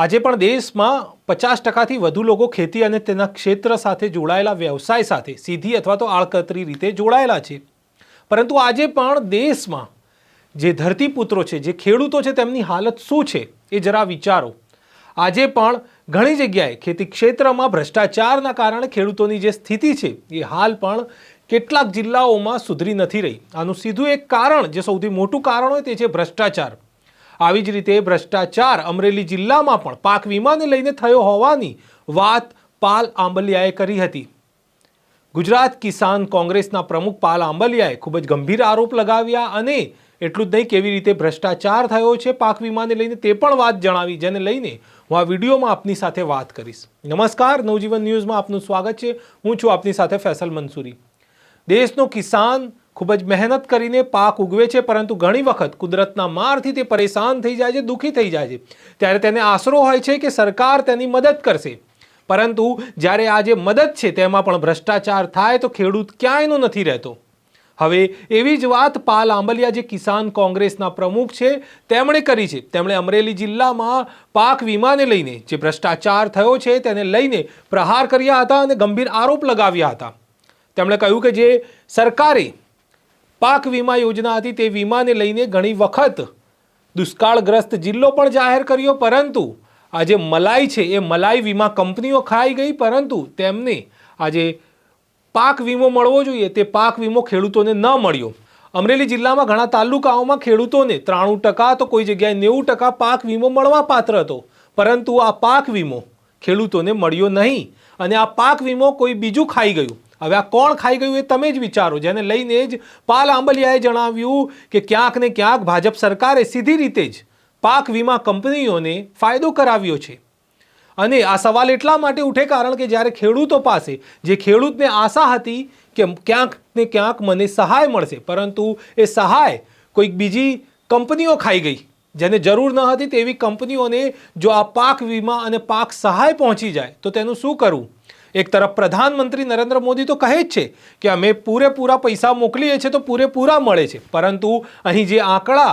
આજે પણ દેશમાં 50% વધુ લોકો ખેતી અને તેના ક્ષેત્ર સાથે જોડાયેલા વ્યવસાય સાથે સીધી અથવા તો આડકતરી રીતે જોડાયેલા છે। પરંતુ આજે પણ દેશમાં જે ધરતીપુત્રો છે, જે ખેડૂતો છે, તેમની હાલત શું છે એ જરા વિચારો। આજે પણ ઘણી જગ્યાએ ખેતી ક્ષેત્રમાં ભ્રષ્ટાચારના કારણે ખેડૂતોની જે સ્થિતિ છે એ હાલ પણ કેટલાક જિલ્લાઓમાં સુધરી નથી રહી। આનું સીધું એક કારણ, જે સૌથી મોટું કારણ હોય તે છે ભ્રષ્ટાચાર। આવી જ રીતે ભ્રષ્ટાચાર અમરેલી જિલ્લામાં પણ પાક વીમાને લઈને થયો હોવાની વાત પાલ આંબલિયાએ કરી હતી। ગુજરાત કિસાન કોંગ્રેસના પ્રમુખ પાલ આંબલિયાએ ખૂબ જ ગંભીર આરોપ લગાવ્યા અને એટલું જ નહીં, કેવી રીતે ભ્રષ્ટાચાર થયો છે પાક વીમાને લઈને તે પણ વાત જણાવી, જેને લઈને હું આ વિડીયોમાં આપની સાથે વાત કરીશ। નમસ્કાર, નવજીવન ન્યૂઝમાં આપનું સ્વાગત છે। હું છું આપની સાથે ફૈસલ મંસૂરી। દેશનો કિસાન ખૂબ જ મહેનત કરીને પાક ઉગવે છે, પરંતુ ઘણી વખત કુદરતના મારથી તે પરેશાન થઈ જાય છે, દુઃખી થઈ જાય છે। ત્યારે તેને આશરો હોય છે કે સરકાર તેની મદદ કરશે, પરંતુ જ્યારે આ જે મદદ છે તેમાં પણ ભ્રષ્ટાચાર થાય તો ખેડૂત ક્યાંયનો નથી રહેતો। હવે એવી જ વાત પાલ આંબલિયા, જે કિસાન કોંગ્રેસના પ્રમુખ છે, તેમણે કરી છે। તેમણે અમરેલી જિલ્લામાં પાક વીમાને લઈને જે ભ્રષ્ટાચાર થયો છે તેને લઈને પ્રહાર કર્યા હતા અને ગંભીર આરોપ લગાવ્યા હતા। તેમણે કહ્યું કે જે સરકારે પાક વીમા યોજના હતી તે વીમાને લઈને ઘણી વખત દુષ્કાળગ્રસ્ત જિલ્લો પણ જાહેર કર્યો, પરંતુ આ જે મલાઈ છે એ મલાઈ વીમા કંપનીઓ ખાઈ ગઈ, પરંતુ તેમને આજે પાક વીમો મળવો જોઈએ તે પાક વીમો ખેડૂતોને ન મળ્યો। અમરેલી જિલ્લામાં ઘણા તાલુકાઓમાં ખેડૂતોને 93% તો કોઈ જગ્યાએ 90% પાક વીમો મળવા પાત્ર હતો, પરંતુ આ પાક વીમો ખેડૂતોને મળ્યો નહીં અને આ પાક વીમો કોઈ બીજું ખાઈ ગયું। હવે આ કોણ ખાઈ ગયું એ તમે જ વિચારો, જેને લઈને જ પાલ આંબલિયાએ જણાવ્યું કે ક્યાંક ને ક્યાંક ભાજપ સરકારે સીધી રીતે જ પાક વીમા કંપનીઓને ફાયદો કરાવ્યો છે। અને આ સવાલ એટલા માટે ઉઠે કારણ કે જ્યારે ખેડૂતો પાસે, જે ખેડૂતને આશા હતી કે ક્યાંક ને ક્યાંક મને સહાય મળશે, પરંતુ એ સહાય કોઈક બીજી કંપનીઓ ખાઈ ગઈ, જેને જરૂર ન હતી તેવી કંપનીઓને જો આ પાક વીમા અને પાક સહાય પહોંચી જાય તો તેનું શું કરવું? એક તરફ પ્રધાનમંત્રી નરેન્દ્ર મોદી તો કહે જ છે કે અમે પૂરેપૂરા પૈસા મોકલીએ છીએ તો પૂરેપૂરા મળે છે, પરંતુ અહીં જે આંકડા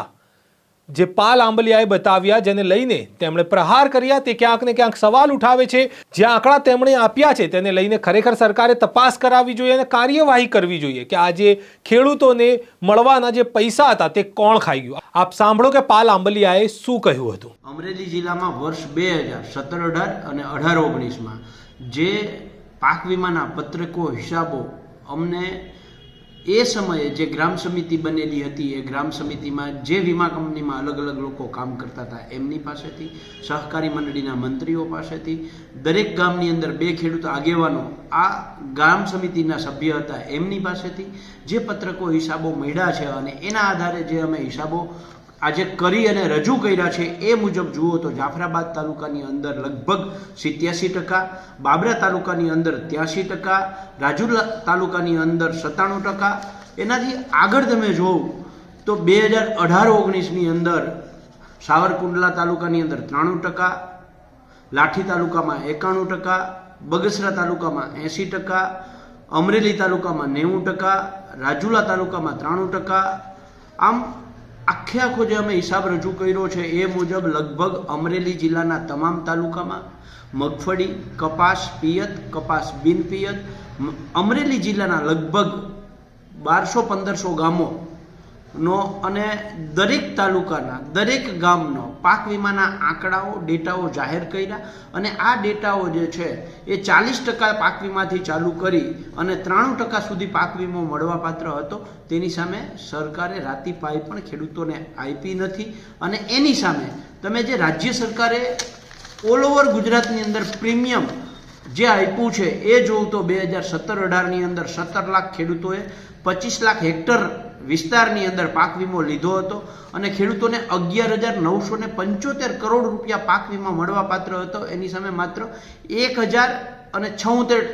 જે પાલ આંબલિયાએ બતાવ્યા, જેને લઈને તેમણે પ્રહાર કર્યા, તે ક્યાંક ને ક્યાંક સવાલ ઉઠાવે છે। જે આંકડા તેમણે આપ્યા છે તેને લઈને ખરેખર સરકારે તપાસ કરાવવી જોઈએ અને કાર્યવાહી કરવી જોઈએ કે આ જે ખેડૂતોને મળવાના જે પૈસા હતા તે કોણ ખાઈ ગયું। આપ સાંભળો કે પાલ આંબલિયાએ શું કહ્યું હતું। અમરેલી જિલ્લામાં વર્ષ 2017-18 અને 18-19માં જે પાક વીમાના પત્રકો, હિસાબો અમને એ સમયે જે ગ્રામ સમિતિ બનેલી હતી, એ ગ્રામ સમિતિમાં જે વીમા કંપનીમાં અલગ અલગ લોકો કામ કરતા હતા એમની પાસેથી, સહકારી મંડળીના મંત્રીઓ પાસેથી, દરેક ગામની અંદર 2 ખેડૂત આગેવાનો આ ગ્રામ સમિતિના સભ્ય હતા એમની પાસેથી જે પત્રકો, હિસાબો મળ્યા છે અને એના આધારે જે અમે હિસાબો આજે કરી અને રજૂ કર્યા છે એ મુજબ જુઓ તો જાફરાબાદ તાલુકાની અંદર લગભગ 87%, બાબરા તાલુકાની અંદર 83%, રાજુલા તાલુકાની અંદર 97%, એનાથી આગળ તમે જોવો તો 2018-19ની અંદર સાવરકુંડલા તાલુકાની અંદર 93%, લાઠી તાલુકામાં 91%, બગસરા તાલુકામાં 80%, અમરેલી તાલુકામાં 90%, રાજુલા તાલુકામાં 93%। આમ આખે આખો જે અમે હિસાબ રજૂ કર્યો છે એ મુજબ લગભગ અમરેલી જિલ્લાના તમામ તાલુકામાં મગફળી, કપાસ પિયત, કપાસ બિન પિયત, અમરેલી જિલ્લાના લગભગ 1200-1500 ગામોનો અને દરેક તાલુકાના દરેક ગામનો પાક વીમાના આંકડાઓ, ડેટાઓ જાહેર કર્યા અને આ ડેટાઓ જે છે એ 40% પાક વીમાથી ચાલુ કરી અને 93% સુધી પાક વીમો મળવાપાત્ર હતો। તેની સામે સરકારે રાતી પાઈ પણ ખેડૂતોને આપી નથી અને એની સામે તમે જે રાજ્ય સરકારે ઓલ ઓવર ગુજરાતની અંદર પ્રીમિયમ જે આપ્યું છે એ જોવું તો 2017-18ની અંદર 17 લાખ ખેડૂતોએ 25 લાખ હેક્ટર વિસ્તારની અંદર પાક વીમો લીધો હતો અને ખેડૂતોને 11,975 કરોડ રૂપિયા પાક વીમા મળવાપાત્ર હતો। એની સામે માત્ર 1,076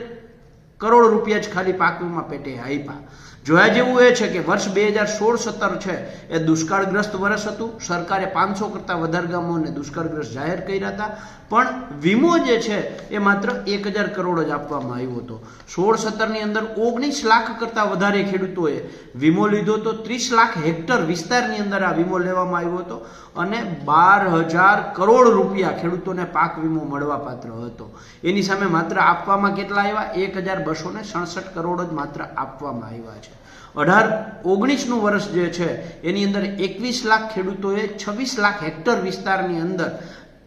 કરોડ રૂપિયા જ ખાલી પાક વીમા પેટે આપ્યા। જોયા જેવું એ છે કે વર્ષ 2016-17 છે એ દુષ્કાળગ્રસ્ત વર્ષ હતું. સરકારે 500 કરતાં વધારે ગામોને દુષ્કાળગ્રસ્ત જાહેર કર્યા હતા, પણ વીમો જે છે એ માત્ર 1000 કરોડ જ આપવામાં આવ્યો હતો. 16-17ની અંદર 19 લાખ કરતાં વધારે ખેડૂતોએ વીમો લીધો હતો. 30 લાખ હેક્ટર વિસ્તારની અંદર આ વીમો લેવામાં આવ્યો હતો અને 12,000 કરોડ રૂપિયા ખેડૂતોને પાક વીમો મળવા પાત્ર હતો. એની સામે માત્ર આપવામાં કેટલા આવ્યા? 1,267 કરોડ જ માત્ર આપવામાં આવ્યા છે. 18-19નું વર્ષ જે છે એની અંદર 21 લાખ ખેડૂતોએ 26 લાખ હેક્ટર વિસ્તારની અંદર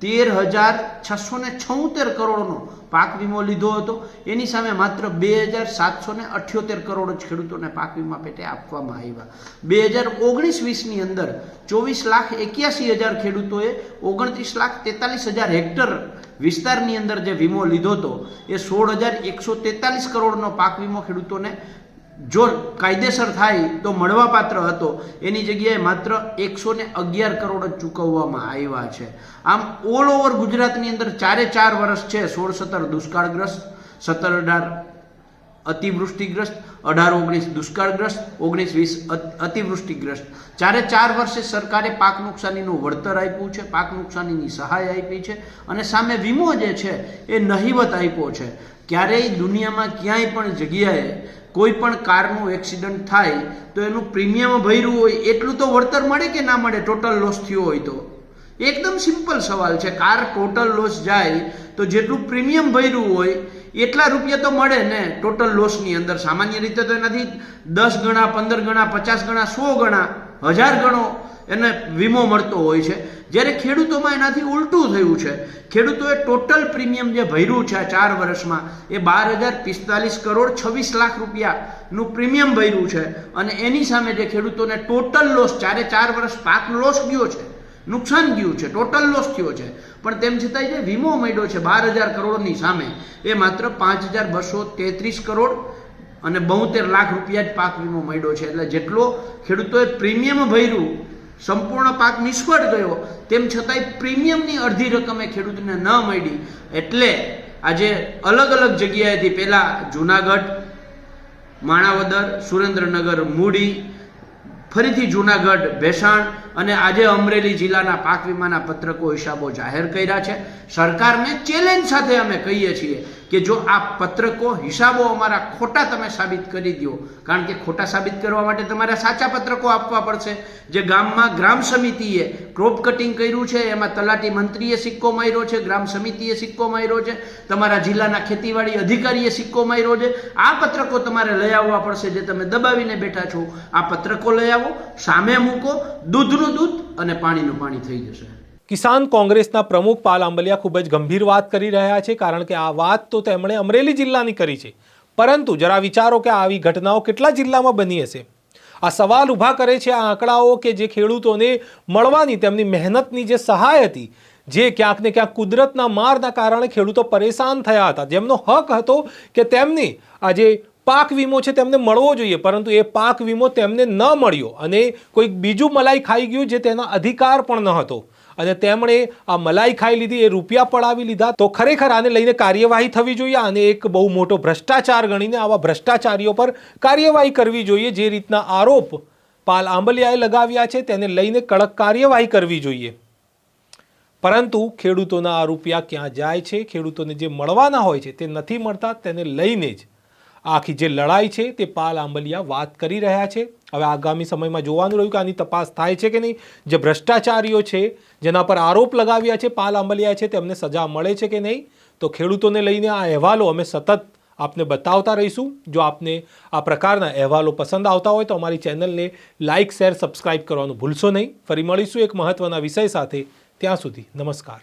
13,676 કરોડનો પાક વીમો લીધો હતો. એની સામે માત્ર 2,778 કરોડ જ ખેડૂતોને પાક વીમા પેટે આપવામાં આવ્યા. 2019-20ની અંદર 24,81,000 ખેડૂતોએ 29,43,000 હેક્ટર વિસ્તારની અંદર જે વીમો લીધો હતો એ 16,143 કરોડનો પાક વીમો ખેડૂતોને જો કાયદેસર થાય તો મળવાપાત્ર હતો. એની જગ્યાએ માત્ર 111 કરોડ જ ચૂકવવામાં આવ્યા છે. આમ ઓલ ઓવર ગુજરાતની અંદર 4 વર્ષ છે 16-17 દુષ્કાળગ્રસ્ત, 17-18 અતિવૃષ્ટિગ્રસ્ત, 18-19 દુષ્કાળગ્રસ્ત, 19-20 અતિવૃષ્ટિગ્રસ્ત. 4 વર્ષે સરકારે પાક નુકસાનીનું વળતર આપ્યું છે, પાક નુકસાનીની સહાય આપી છે અને સામે વીમો જે છે એ નહિવત આપ્યો છે. ક્યારેય દુનિયામાં ક્યાંય પણ જગ્યાએ કોઈ પણ કારનું એક્સિડન્ટ થાય તો એનું પ્રીમિયમ ભર્યું હોય એટલું તો વળતર મળે કે ના મળે? ટોટલ લોસ થયો હોય તો એકદમ સિમ્પલ સવાલ છે. કાર ટોટલ લોસ જાય તો જેટલું પ્રીમિયમ ભર્યું હોય એટલા રૂપિયા તો મળે ને ટોટલ લોસની અંદર. સામાન્ય રીતે તો એનાથી 10 ગણા, 15 ગણા, 50 ગણા, 100 ગણા, 1000 ગણો એને વીમો મળતો હોય છે. જ્યારે ખેડૂતોમાં એનાથી ઉલટું થયું છે. ખેડૂતોએ ટોટલ પ્રીમિયમ જે ભર્યું છે આ 4 વર્ષમાં એ 12,045 કરોડ 26 લાખ રૂપિયાનું પ્રીમિયમ ભર્યું છે અને એની સામે જે ખેડૂતોને ટોટલ લોસ 4 વર્ષ પાક લોસ ગયો છે, નુકસાન ગયું છે, ટોટલ લોસ થયો છે, પણ તેમ છતાંય જે વીમો મળ્યો છે 12,000 કરોડની સામે એ માત્ર 5,233 કરોડ અને 72 લાખ રૂપિયા જ પાક વીમો મળ્યો છે. એટલે જેટલો ખેડૂતોએ પ્રીમિયમ ભર્યું, સંપૂર્ણ પાક નિષ્ફળ ગયો, તેમ છતાંય પ્રીમિયમની અડધી રકમે ખેડૂતને ન મળી. એટલે આજે અલગ અલગ જગ્યાએથી પહેલા જુનાગઢ, માણાવદર, સુરેન્દ્રનગર, મૂડી, ફરીથી જુનાગઢ, ભેસાણ અને આજે અમરેલી જિલ્લાના પાક વીમાના પત્રકો હિસાબો જાહેર કર્યા છે. સરકારને ચેલેન્જ સાથે અમે કહીએ છીએ કે જો આ પત્રકો હિસાબો અમારા ખોટા તમે સાબિત કરી દો, કારણ કે ખોટા સાબિત કરવા માટે તમારે સાચા પત્રકો આપવા પડશે. જે ગામમાં ગ્રામ સમિતિએ ક્રોપ કટિંગ કર્યું છે એમાં તલાટી મંત્રીએ સિક્કો માર્યો છે, ગ્રામ સમિતિએ સિક્કો માર્યો છે, તમારા જિલ્લાના ખેતીવાડી અધિકારીએ સિક્કો માર્યો છે. આ પત્રકો તમારે લઈ આવવા પડશે જે તમે દબાવીને બેઠા છો. આ પત્રકો લઈ આવો, સામે મૂકો, દૂધનું દૂધ અને પાણીનું પાણી થઈ જશે. કિસાન કોંગ્રેસના પ્રમુખ પાલ આંબલિયા ખૂબ જ ગંભીર વાત કરી રહ્યા છે, કારણ કે આ વાત તો તેમણે અમરેલી જિલ્લાની કરી છે, પરંતુ જરા વિચારો કે આવી ઘટનાઓ કેટલા જિલ્લામાં બની હશે. આ સવાલ ઊભા કરે છે આ આંકડાઓ કે જે ખેડૂતોને મળવાની તેમની મહેનતની જે સહાય હતી, જે ક્યાંક ને ક્યાંક કુદરતના મારના કારણે ખેડૂતો પરેશાન થયા હતા, જેમનો હક હતો કે તેમને આ જે પાક વીમો છે તેમને મળવો જોઈએ, પરંતુ એ પાક વીમો તેમને ન મળ્યો અને કોઈક બીજું મલાઈ ખાઈ ગયું જે તેના અધિકાર પણ ન હતો અને તેમણે આ મલાઈ ખાઈ લીધી, એ રૂપિયા પડાવી લીધા. તો ખરેખર આને લઈને કાર્યવાહી થવી જોઈએ. આને એક બહુ મોટો ભ્રષ્ટાચાર ગણીને આવા ભ્રષ્ટાચારીઓ પર કાર્યવાહી કરવી જોઈએ. જે રીતના આરોપ પાલ આંબલિયાએ લગાવ્યા છે તેને લઈને કડક કાર્યવાહી કરવી જોઈએ. પરંતુ ખેડૂતોના આ રૂપિયા ક્યાં જાય છે, ખેડૂતોને જે મળવાના હોય છે તે નથી મળતા, તેને લઈને જ આખી જે લડાઈ છે તે પાલ આંબલિયા વાત કરી રહ્યા છે. હવે આગામી સમયમાં જોવાનું રહ્યું કે આની તપાસ થાય છે કે નહીં. જે ભ્રષ્ટાચારીઓ છે, જેના પર આરોપ લગાવ્યા છે પાલ આંબલિયા છે, તેમને સજા મળે છે કે નહીં. તો ખેડૂતોને લઈને આ અહેવાલો અમે સતત આપને બતાવતા રહીશું. જો આપને આ પ્રકારના અહેવાલો પસંદ આવતા હોય તો અમારી ચેનલને લાઇક, શેર, સબસ્ક્રાઇબ કરવાનું ભૂલશો નહીં. ફરી મળીશું એક મહત્ત્વના વિષય સાથે. ત્યાં સુધી નમસ્કાર.